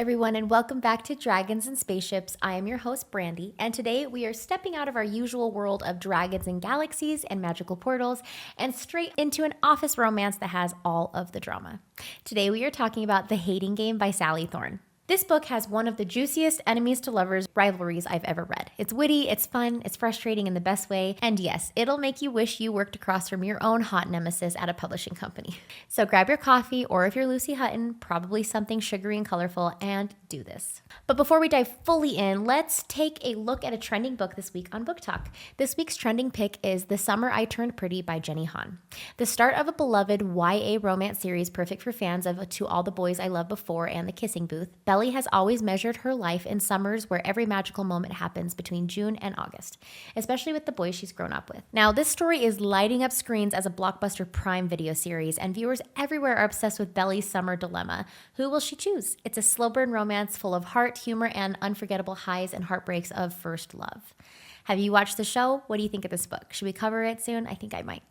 everyone, and welcome back to Dragons and Spaceships. I am your host, Brandi, and today we are stepping out of our usual world of dragons and galaxies and magical portals and straight into an office romance that has all of the drama. Today we are talking about The Hating Game by Sally Thorne. This book has one of the juiciest enemies to lovers rivalries I've ever read. It's witty, it's fun, it's frustrating in the best way, and yes, it'll make you wish you worked across from your own hot nemesis at a publishing company. So grab your coffee, or if you're Lucy Hutton, probably something sugary and colorful, and do this. But before we dive fully in, let's take a look at a trending book this week on Book Talk. This week's trending pick is The Summer I Turned Pretty by Jenny Han. The start of a beloved YA romance series perfect for fans of To All the Boys I Loved Before and The Kissing Booth, Belly has always measured her life in summers where every magical moment happens between June and August, especially with the boys she's grown up with. Now, this story is lighting up screens as a blockbuster Prime Video series, and viewers everywhere are obsessed with Belly's summer dilemma. Who will she choose? It's a slow burn romance full of heart, humor, and unforgettable highs and heartbreaks of first love. Have you watched the show? What do you think of this book? Should we cover it soon? I think I might.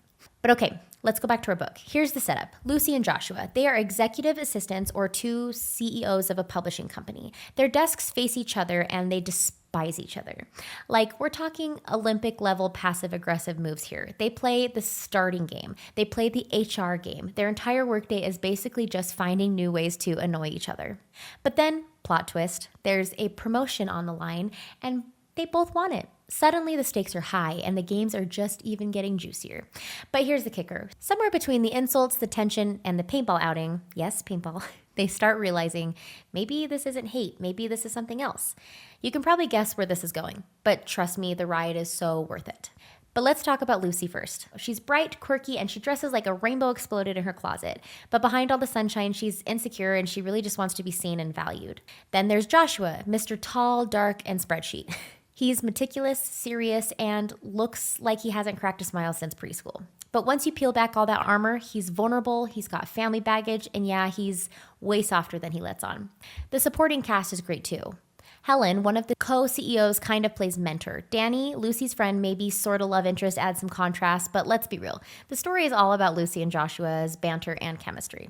But okay, let's go back to our book. Here's the setup. Lucy and Joshua. They are executive assistants or two CEOs of a publishing company. Their desks face each other and they despise each other. Like, we're talking Olympic level passive aggressive moves here. They play the starting game. They play the HR game. Their entire workday is basically just finding new ways to annoy each other. But then, plot twist, there's a promotion on the line and they both want it. Suddenly the stakes are high and the games are just even getting juicier. But here's the kicker. Somewhere between the insults, the tension, and the paintball outing, yes, paintball, they start realizing maybe this isn't hate, maybe this is something else. You can probably guess where this is going, but trust me, the ride is so worth it. But let's talk about Lucy first. She's bright, quirky, and she dresses like a rainbow exploded in her closet. But behind all the sunshine, she's insecure and she really just wants to be seen and valued. Then there's Joshua, Mr. Tall, Dark, and Spreadsheet. He's meticulous, serious, and looks like he hasn't cracked a smile since preschool. But once you peel back all that armor, he's vulnerable, he's got family baggage, and yeah, he's way softer than he lets on. The supporting cast is great too. Helen, one of the co-CEOs, kind of plays mentor. Danny, Lucy's friend, maybe sort of love interest, adds some contrast, but let's be real. The story is all about Lucy and Joshua's banter and chemistry.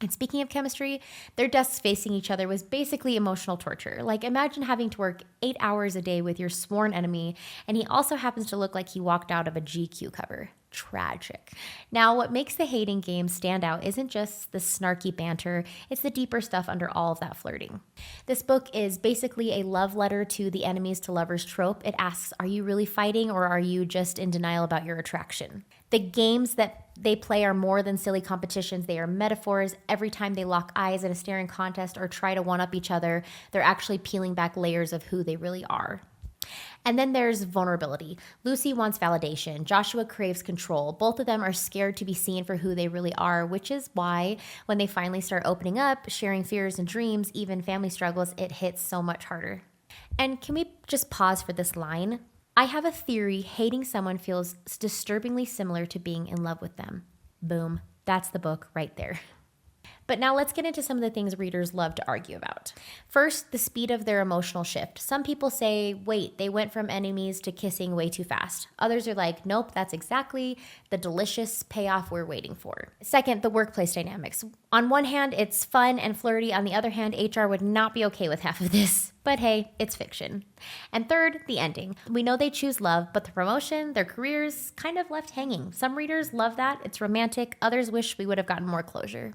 And speaking of chemistry, their desks facing each other was basically emotional torture. Like, imagine having to work 8 hours a day with your sworn enemy, and he also happens to look like he walked out of a GQ cover. Tragic. Now, what makes The Hating Game stand out isn't just the snarky banter, it's the deeper stuff under all of that flirting. This book is basically a love letter to the enemies to lovers trope. It asks, are you really fighting or are you just in denial about your attraction? The games that they play are more than silly competitions. They are metaphors. Every time they lock eyes in a staring contest or try to one-up each other, they're actually peeling back layers of who they really are. And then there's vulnerability. Lucy wants validation. Joshua craves control. Both of them are scared to be seen for who they really are, which is why when they finally start opening up, sharing fears and dreams, even family struggles, it hits so much harder. And can we just pause for this line? I have a theory hating someone feels disturbingly similar to being in love with them. Boom. That's the book right there. But now let's get into some of the things readers love to argue about. First, the speed of their emotional shift. Some people say, wait, they went from enemies to kissing way too fast. Others are like, nope, that's exactly the delicious payoff we're waiting for. Second, the workplace dynamics. On one hand, it's fun and flirty. On the other hand, HR would not be okay with half of this. But hey, it's fiction. And third, the ending. We know they choose love, but the promotion, their careers, kind of left hanging. Some readers love that. It's romantic. Others wish we would have gotten more closure.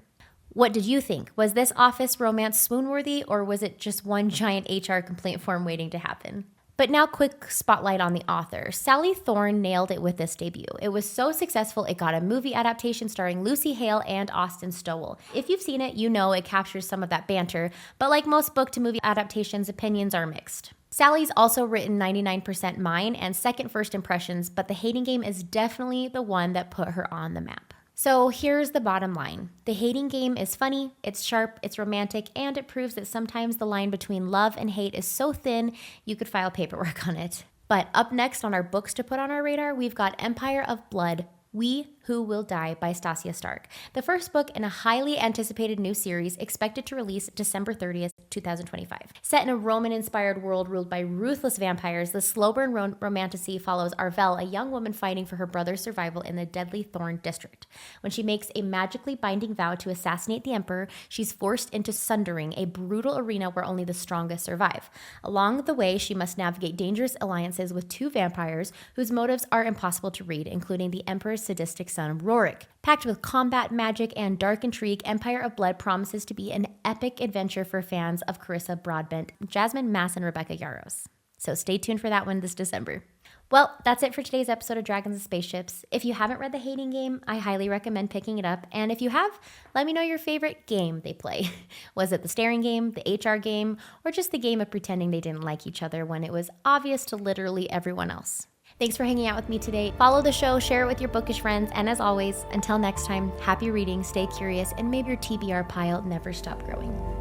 What did you think? Was this office romance swoon-worthy, or was it just one giant HR complaint form waiting to happen? But now, quick spotlight on the author. Sally Thorne nailed it with this debut. It was so successful, it got a movie adaptation starring Lucy Hale and Austin Stowell. If you've seen it, you know it captures some of that banter, but like most book-to-movie adaptations, opinions are mixed. Sally's also written 99% Mine and Second First Impressions, but The Hating Game is definitely the one that put her on the map. So here's the bottom line. The Hating Game is funny, it's sharp, it's romantic, and it proves that sometimes the line between love and hate is so thin you could file paperwork on it. But up next on our books to put on our radar, we've got Empire of Blood, We Who Will Die by Stasia Stark, the first book in a highly anticipated new series expected to release December 30th, 2025. Set in a Roman-inspired world ruled by ruthless vampires, the slow burn romantasy follows Arvel, a young woman fighting for her brother's survival in the Deadly Thorn District. When she makes a magically binding vow to assassinate the Emperor, she's forced into Sundering, a brutal arena where only the strongest survive. Along the way, she must navigate dangerous alliances with two vampires whose motives are impossible to read, including the Emperor's sadistic son, Rorik. Packed with combat, magic, and dark intrigue, Empire of Blood promises to be an epic adventure for fans of Carissa Broadbent, Jasmine Mass, and Rebecca Yarros. So stay tuned for that one this December. Well, that's it for today's episode of Dragons and Spaceships. If you haven't read The Hating Game, I highly recommend picking it up. And if you have, let me know your favorite game they play. Was it the staring game, the HR game, or just the game of pretending they didn't like each other when it was obvious to literally everyone else? Thanks for hanging out with me today. Follow the show, share it with your bookish friends, and as always, until next time, happy reading, stay curious, and maybe your TBR pile never stop growing.